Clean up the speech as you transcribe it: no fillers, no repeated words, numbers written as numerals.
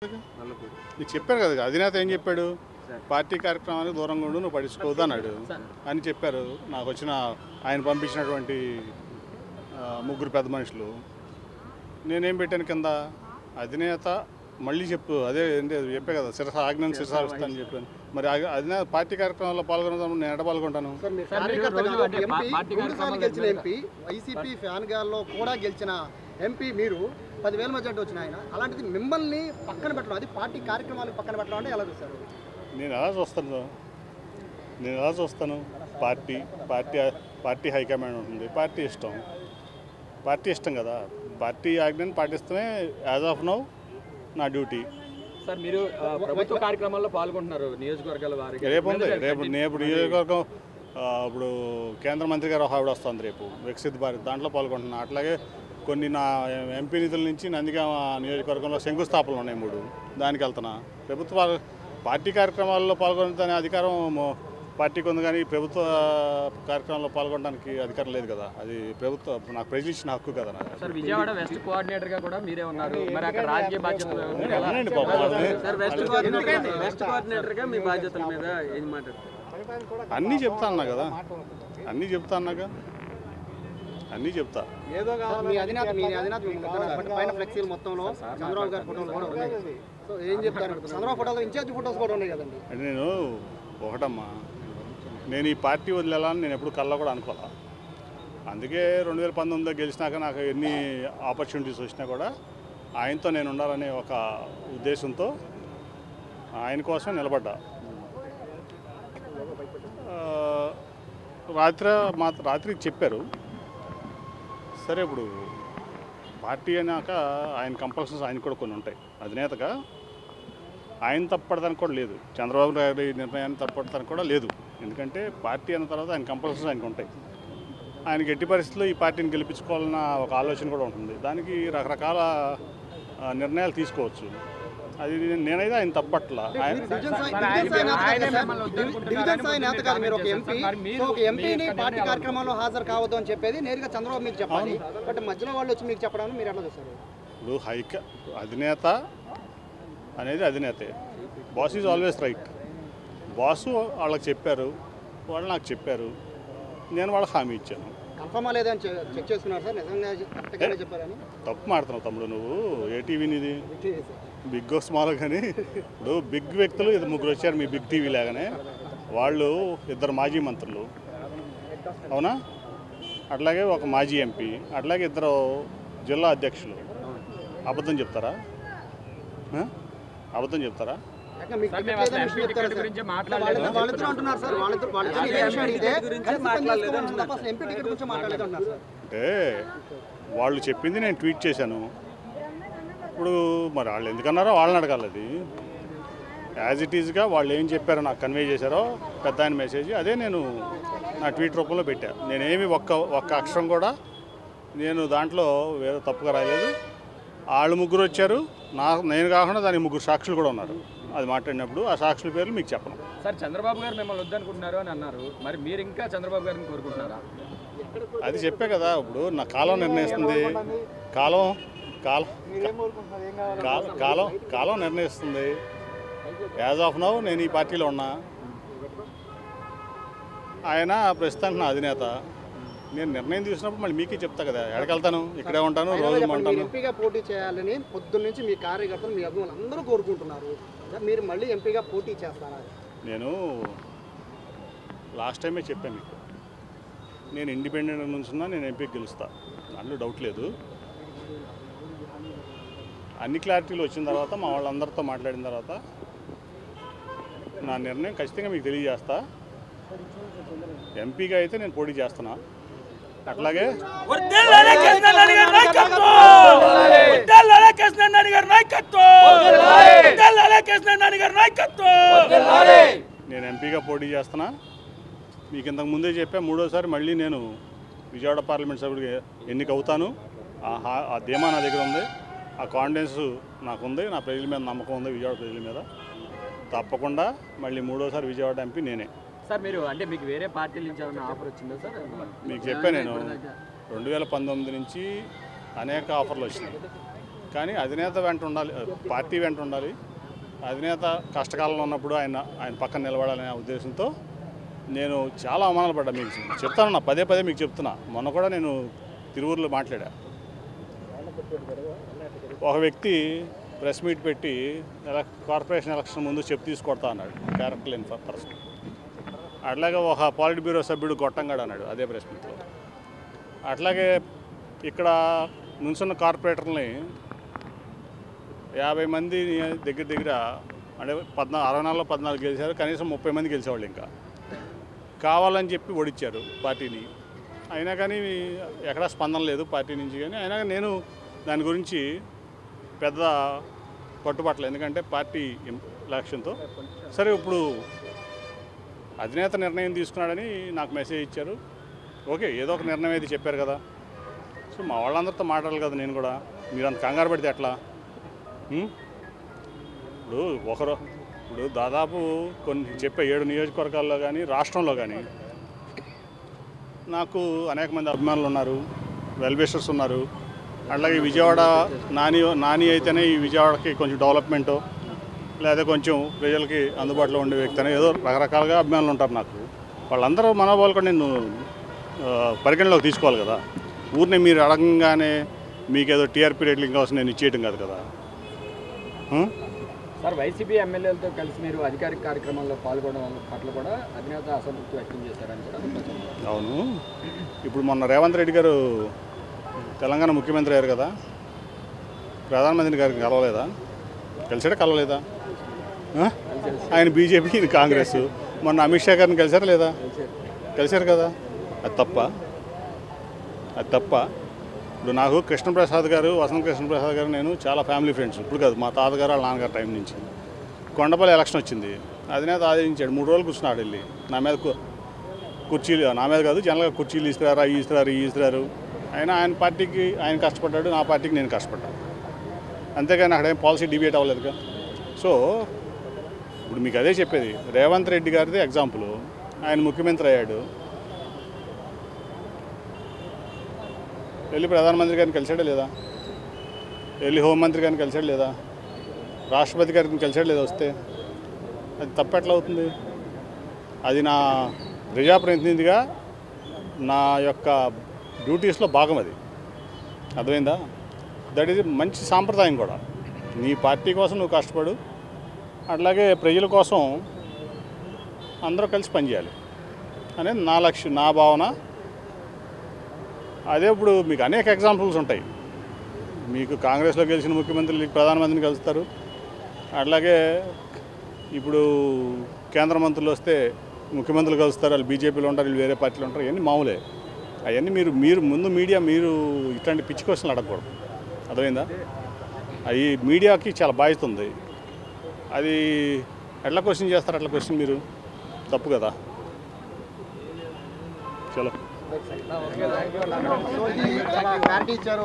నీకు చెప్పారు కదా, అధినేత ఏం చెప్పాడు, పార్టీ కార్యక్రమానికి దూరంగా ఉండు, నువ్వు పట్టించుకోవద్దు అన్నాడు అని చెప్పారు. నాకు వచ్చిన ఆయన పంపించినటువంటి ముగ్గురు పెద్ద మనుషులు నేనేం పెట్టాను కింద, అధినేత మళ్ళీ చెప్పు, అదే చెప్పే కదా, ఆజ్ఞను శిరసావిస్తానని చెప్పాను. మరి అధినేత పార్టీ కార్యక్రమాల్లో పాల్గొనడం నేను ఎక్కడ పాల్గొంటాను? వైసీపీ ఫ్యాన్ గాల్లో కూడా గెలిచిన ఎంపీ మీరు 10,000 మెజార్టీ వచ్చిన ఆయన, అలాంటిది మిమ్మల్ని పక్కన పెట్టడం, అది పార్టీ కార్యక్రమాలకు పక్కన పెట్టడం అంటే ఎలా చూస్తారు? నేను ఎలా చూస్తాను పార్టీ హైకమాండ్ ఉంటుంది, పార్టీ ఇష్టం కదా, పార్టీ ఆజ్ఞను పాటిస్తమే యాజ్ ఆఫ్ నౌ నా డ్యూటీ. సార్ మీరు ప్రభుత్వ కార్యక్రమాల్లో పాల్గొంటున్నారు నియోజకవర్గాల వారికి, రేపు నియోజకవర్గం ఇప్పుడు కేంద్ర మంత్రి గారు ఆవిడ వస్తుంది రేపు, వికసిత్ భారత్, దాంట్లో పాల్గొంటున్నా. అట్లాగే కొన్ని నా ఎంపీ నిధుల నుంచి నందిగామ నియోజకవర్గంలో శంకుస్థాపనలు ఉన్నాయి 3, దానికి వెళ్తున్నా. పార్టీ కార్యక్రమాల్లో పాల్గొనే అధికారం పార్టీకి ఉంది, కానీ ప్రభుత్వ కార్యక్రమాల్లో పాల్గొనడానికి అధికారం లేదు కదా, అది నాకు ప్రజలు ఇచ్చిన హక్కు కదా. సార్ విజయవాడ వెస్ట్ కోఆర్డినేటర్గా కూడా మీరే ఉన్నారు, మరి అక్కడ రాజకీయ బాధ్యతలు వెస్ట్ కోఆర్డినేటర్గా మీ బాధ్యతల మీద ఏం మాట్లాడుతున్నారు? అన్నీ చెప్తా అన్నా కదా, అన్నీ చెప్తా. మీ అధినేత పైన ఫ్లెక్సీలు మొత్తంలో చంద్రబాబు గారి ఫోటోలు కూడా ఉన్నాయి. సో ఏం చెప్తారు? చంద్రబాబు ఫోటోలు ఇన్ఛార్జ్ ఫోటోస్ కూడా ఉన్నాయి కదండి. అంటే నేను ఒకటమ్మా, నేను ఈ పార్టీ వదిలేయాలని నేను ఎప్పుడు కళ్ళ కూడా అనుకోవాలా. అందుకే 2019లో గెలిచినాక నాకు ఎన్ని ఆపర్చునిటీస్ వచ్చినా కూడా ఆయనతో నేను ఉండాలనే ఒక ఉద్దేశంతో ఆయన కోసం నిలబడ్డా. రాత్రికి చెప్పారు, సరే ఇప్పుడు పార్టీ అన్నాక ఆయన కంపల్సరీస్ ఆయన కూడా కొన్ని ఉంటాయి. అధినేతగా ఆయన తప్పడదానికి కూడా లేదు, చంద్రబాబు గారి నిర్ణయాన్ని తప్పడదానికి కూడా లేదు. ఎందుకంటే పార్టీ అన్న తర్వాత ఆయన కంపల్సరీస్ ఆయనకు ఉంటాయి. ఆయనకి ఎట్టి పరిస్థితుల్లో ఈ పార్టీని గెలిపించుకోవాలన్న ఒక ఆలోచన కూడా ఉంటుంది. దానికి రకరకాల నిర్ణయాలు తీసుకోవచ్చు. అది నేనైతే ఆయన తప్పట్లా. పార్టీ కార్యక్రమంలో హాజరు కావద్దు అని చెప్పేది నేరుగా చంద్రబాబు మీకు చెప్పాలి, బట్ మధ్యలో వాళ్ళు వచ్చి మీకు చెప్పడానికి మీరు ఎట్లా చూస్తారు? ఇప్పుడు అధినేత అనేది అధినేతే, boss is always right. Boss వాళ్ళకి చెప్పారు, వాళ్ళు నాకు చెప్పారు, నేను వాళ్ళకి హామీ ఇచ్చాను. కన్ఫర్మా లేదని చెక్ చేసుకున్నారు సార్, నిజంగా కరెక్ట్గానే చెప్పారని? తప్పు మాడుతున్నావు తమ్ముడు, నువ్వు ఏ టీవీనిది, బిగ్ స్మాల్ కానీ. ఇప్పుడు బిగ్ వ్యక్తులు 3 వచ్చారు మీ బిగ్ టీవీ లాగానే, వాళ్ళు 2 మాజీ మంత్రులు, అవునా, అట్లాగే ఒక మాజీ ఎంపీ, అట్లాగే 2 జిల్లా అధ్యక్షులు. అబద్ధం చెప్తారా? అంటే వాళ్ళు చెప్పింది నేను ట్వీట్ చేశాను. ఇప్పుడు మరి వాళ్ళు ఎందుకన్నారో వాళ్ళని అడగాలి. అది యాజ్ ఇట్ ఈజ్గా వాళ్ళు ఏం చెప్పారో నాకు కన్వే చేశారో పెద్ద ఆయన మెసేజ్, అదే నేను నా ట్వీట్ రూపంలో పెట్టా. నేనేమి ఒక్క అక్షరం కూడా నేను దాంట్లో వేరే తప్పుగా రాయలేదు. వాళ్ళు 3 వచ్చారు, నేను కాకుండా దానికి 3 సాక్షులు కూడా ఉన్నారు. అది మాట్లాడినప్పుడు ఆ సాక్షుల పేర్లు మీకు చెప్పను. సార్ చంద్రబాబు గారు మిమ్మల్ని వద్దనుకుంటున్నారు అని అన్నారు, మరి మీరు ఇంకా చంద్రబాబు గారిని కోరుకుంటున్నారా? అది చెప్పే కదా, ఇప్పుడు నా కాలం నిర్ణయిస్తుంది, కాలం నిర్ణయిస్తుంది. యాజ్ ఆఫ్ నౌ నేను ఈ పార్టీలో ఉన్నా, ఆయన ప్రస్తుతానికి నా అధినేత. నేను నిర్ణయం తీసుకున్నప్పుడు మళ్ళీ మీకే చెప్తా కదా, ఎక్కడికెళ్తాను, ఇక్కడే ఉంటాను, రోజు ఉంటాను. ఎంపీగా పోటీ చేయాలని పొద్దున్న నుంచి మీ కార్యకర్తలు, మీ అభిమానులు అందరూ కోరుకుంటున్నారు. మీరు మళ్ళీ ఎంపీగా పోటీ చేస్తారా? నేను లాస్ట్ టైమే చెప్పాను మీకు, నేను ఇండిపెండెంట్ నుంచి ఉన్నా, నేను ఎంపీకి గెలుస్తా, దాంట్లో డౌట్ లేదు. అన్ని క్లారిటీలు వచ్చిన తర్వాత, మా వాళ్ళందరితో మాట్లాడిన తర్వాత నా నిర్ణయం ఖచ్చితంగా మీకు తెలియజేస్తా. ఎంపీగా అయితే నేను పోటీ చేస్తున్నా. అట్లాగే నేను ఎంపీగా పోటీ చేస్తున్నా. మీకు ఇంతకు ముందే చెప్పా, 3వసారి మళ్ళీ నేను విజయవాడ పార్లమెంట్ సభ్యుడికి ఎన్నిక అవుతాను. ఆ ధీమా నా దగ్గర ఉంది, ఆ కాన్ఫిడెన్స్ నాకుంది, నా ప్రజల మీద నమ్మకం ఉంది, విజయవాడ ప్రజల మీద. తప్పకుండా మళ్ళీ 3వసారి విజయవాడ ఎంపీ నేనే. సార్ మీరు అంటే మీకు వేరే పార్టీల నుంచి ఏమైనా ఆఫర్ వచ్చిందా సార్? మీకు చెప్పాను, నేను 2019 నుంచి అనేక ఆఫర్లు వచ్చినాయి, కానీ అధినేత వెంట ఉండాలి, పార్టీ వెంట ఉండాలి. అధినేత కష్టకాలంలో ఉన్నప్పుడు ఆయన పక్కన నిలబడాలనే ఉద్దేశంతో నేను చాలా అవమానాలు పడ్డా. మీకు చెప్తాను, పదే మీకు చెప్తున్నా. మొన్న కూడా నేను తిరువూరులో మాట్లాడా. ఒక వ్యక్తి ప్రెస్ మీట్ పెట్టి కార్పొరేషన్ ఎలక్షన్ ముందు చెప్పు తీసుకొడతా అన్నాడు, క్యారెక్టర్ లేని పర్సన్. అట్లాగే ఒక పాలిట్ బ్యూరో సభ్యుడు గొట్టంగాడు అన్నాడు అదే ప్రెస్ మీట్లో. అట్లాగే ఇక్కడ నుంచున్న కార్పొరేటర్ని 50 మంది దగ్గర అంటే 64లో 14 గెలిచారు, కనీసం 30 మంది గెలిచేవాళ్ళు. ఇంకా కావాలని చెప్పి ఓడిచ్చారు పార్టీని. అయినా కానీ ఎక్కడా స్పందన లేదు పార్టీ నుంచి. కానీ అయినా నేను దాని గురించి పెద్ద పట్టుబట్టలేదు, ఎందుకంటే పార్టీ లక్ష్యంతో. సరే, ఇప్పుడు అధినేత నిర్ణయం తీసుకున్నాడని నాకు మెసేజ్ ఇచ్చారు. ఓకే, ఏదో ఒక నిర్ణయం అయితే చెప్పారు కదా. సో మా వాళ్ళందరితో మాట్లాడాలి కదా నేను కూడా. మీరు అంత కంగారు పడితే ఎట్లా? ఇప్పుడు దాదాపు కొన్ని చెప్పే 7 నియోజకవర్గాల్లో కానీ రాష్ట్రంలో కానీ నాకు అనేక మంది అభిమానులు ఉన్నారు, వెల్విషర్స్ ఉన్నారు. అట్లాగే విజయవాడ నాని అయితేనే ఈ విజయవాడకి కొంచెం డెవలప్మెంటు, లేదా కొంచెం ప్రజలకి అందుబాటులో ఉండే వ్యక్తి అని ఏదో రకరకాలుగా అభిమానులు ఉంటారు నాకు. వాళ్ళందరూ మనోభావాలు కూడా నేను పరిగణలోకి తీసుకోవాలి కదా. ఊరిని మీరు అడగంగానే మీకేదో టీఆర్పీ రేట్లు కోసం నేను ఇచ్చేయటం కాదు కదా. సార్, వైసీపీ ఎమ్మెల్యేలతో కలిసి మీరు అధికారిక కార్యక్రమాల్లో పాల్గొనడం పట్ల కూడా అధినేత అసంతృప్తి వ్యక్తం చేశారని కూడా. అవును, ఇప్పుడు మొన్న రేవంత్ రెడ్డి గారు తెలంగాణ ముఖ్యమంత్రి అయ్యారు కదా, ప్రధానమంత్రి గారికి కలవలేదా? కలవలేదా? ఆయన బీజేపీ, ఇది కాంగ్రెస్. మొన్న అమిత్ షా గారిని కలిసారా లేదా? కలిశారు కదా. అది తప్ప. ఇప్పుడు నాకు కృష్ణప్రసాద్ గారు, వసంత కృష్ణప్రసాద్ గారు, నేను చాలా ఫ్యామిలీ ఫ్రెండ్స్. ఇప్పుడు కాదు, మా తాతగారు వాళ్ళ నాన్నగారు టైం నుంచి. కొండపల్లి ఎలక్షన్ వచ్చింది, అధినేత ఆదరించాడు. 3 రోజులు కూర్చున్నాడు వెళ్ళి నా మీద కుర్చీలు, నా మీద కాదు జనరల్గా కుర్చీలు ఇస్తున్నారు. ఆయన పార్టీకి ఆయన కష్టపడ్డాడు, నా పార్టీకి నేను కష్టపడ్డాను. అంతేగాని అక్కడేం పాలసీ డిబేట్ అవ్వలేదుగా. సో ఇప్పుడు మీకు అదే చెప్పేది. రేవంత్ రెడ్డి గారిది ఎగ్జాంపుల్. ఆయన ముఖ్యమంత్రి అయ్యాడు, వెళ్ళి ప్రధానమంత్రి గారిని కలిసాడా లేదా? వెళ్ళి హోంమంత్రి గారిని కలిసాడు లేదా? రాష్ట్రపతి గారిని కలిసాడు లేదా? వస్తే అది తప్పెట్లా అవుతుంది? అది నా ప్రజాప్రతినిధిగా నా యొక్క డ్యూటీస్లో భాగం. అది అర్థమైందా? దట్ ఈజ్ మంచి సాంప్రదాయం కూడా. నీ పార్టీ కోసం నువ్వు కష్టపడు, అట్లాగే ప్రజల కోసం అందరూ కలిసి పనిచేయాలి అనేది నా లక్ష్యం, నా భావన. అదే ఇప్పుడు మీకు అనేక ఎగ్జాంపుల్స్ ఉంటాయి. మీకు కాంగ్రెస్లో గెలిచిన ముఖ్యమంత్రులు ప్రధానమంత్రిని కలుస్తారు. అట్లాగే ఇప్పుడు కేంద్ర మంత్రులు వస్తే ముఖ్యమంత్రులు కలుస్తారు. వాళ్ళు బీజేపీలో ఉంటారు, వీళ్ళు వేరే పార్టీలో ఉంటారు. ఇవన్నీ మామూలే. అవన్నీ మీరు ముందు మీడియా మీరు ఇట్లాంటి పిచ్చి క్వశ్చన్లు అడగకూడదు. అర్థమైందా? అవి మీడియాకి చాలా బాధ్యత ఉంది. అది ఎట్లా క్వశ్చన్ చేస్తారు? అట్లా క్వశ్చన్ మీరు తప్పు కదా. చలో. క్లారిటీ ఇచ్చారు.